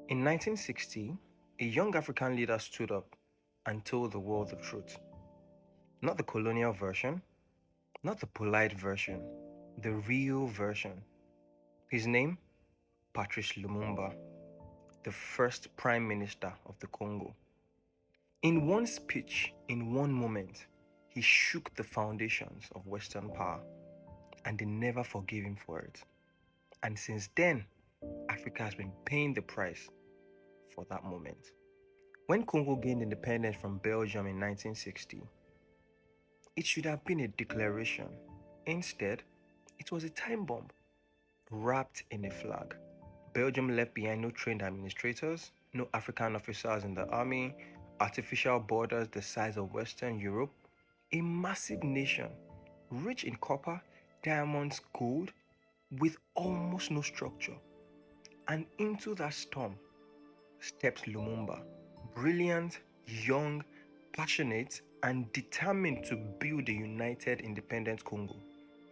In 1960, a young African leader stood up and told the world the truth. Not the colonial version, not the polite version, the real version. His name? Patrice Lumumba, the first Prime Minister of the Congo. In one speech, in one moment, he shook the foundations of Western power, and they never forgave him for it. And since then, Africa has been paying the price for that moment. When Congo gained independence from Belgium in 1960, it should have been a declaration. Instead, it was a time bomb wrapped in a flag. Belgium left behind no trained administrators, no African officers in the army, artificial borders the size of Western Europe, a massive nation rich in copper, diamonds, gold, with almost no structure. And into that storm steps Lumumba, brilliant, young, passionate, and determined to build a united independent Congo.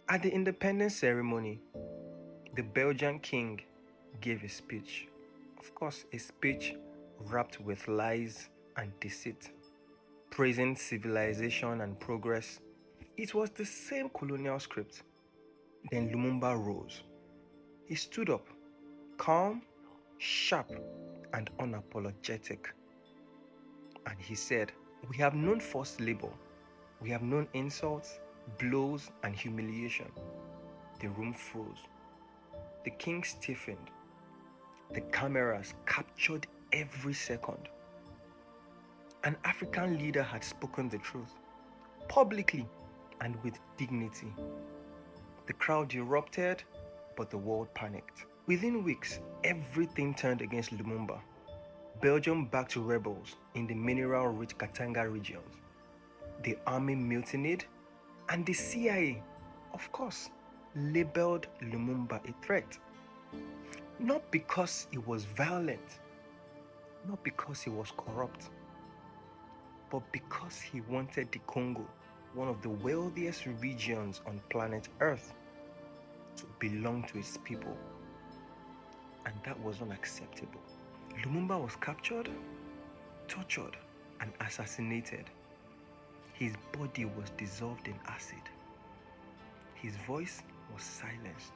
At the independence ceremony, the Belgian king gave a speech. Of course, a speech wrapped with lies and deceit, praising civilization and progress. It was the same colonial script. Then Lumumba rose. He stood up, calm, sharp, and unapologetic. And he said, "We have known forced labor. We have known insults, blows, and humiliation." The room froze. The king stiffened. The cameras captured every second. An African leader had spoken the truth, publicly and with dignity. The crowd erupted, but the world panicked. Within weeks, everything turned against Lumumba. Belgium backed rebels in the mineral-rich Katanga regions. The army mutinied, and the CIA, of course, labeled Lumumba a threat. Not because he was violent, not because he was corrupt, but because he wanted the Congo, one of the wealthiest regions on planet Earth, to belong to his people. And that was unacceptable. Lumumba was captured, tortured, and assassinated. His body was dissolved in acid. His voice was silenced.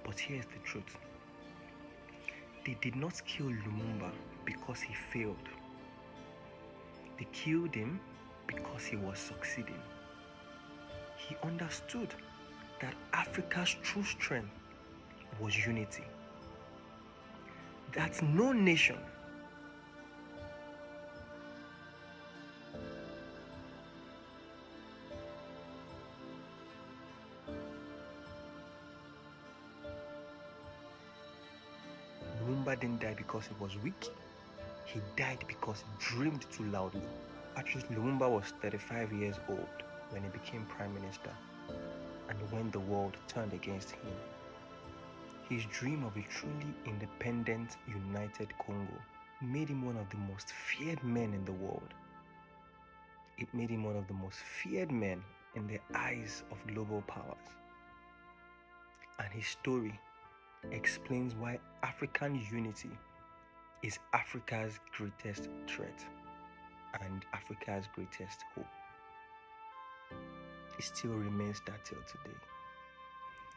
But here's the truth. They did not kill Lumumba because he failed. They killed him because he was succeeding. He understood that Africa's true strength was unity. That no nation Lumumba didn't die because he was weak. He died because he dreamed too loudly. Patrice Lumumba was 35 years old when he became Prime Minister and when the world turned against him. His dream of a truly independent, united Congo made him one of the most feared men in the world. It made him one of the most feared men in the eyes of global powers. And his story explains why African unity is Africa's greatest threat and Africa's greatest hope. It still remains that till today.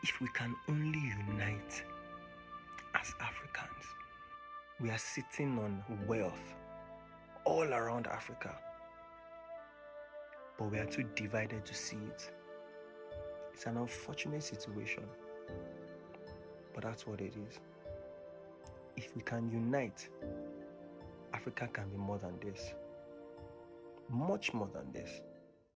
If we can only unite as Africans, we are sitting on wealth all around Africa, but we are too divided to see it. It's an unfortunate situation, but that's what it is. If we can unite, Africa can be more than this. Much more than this.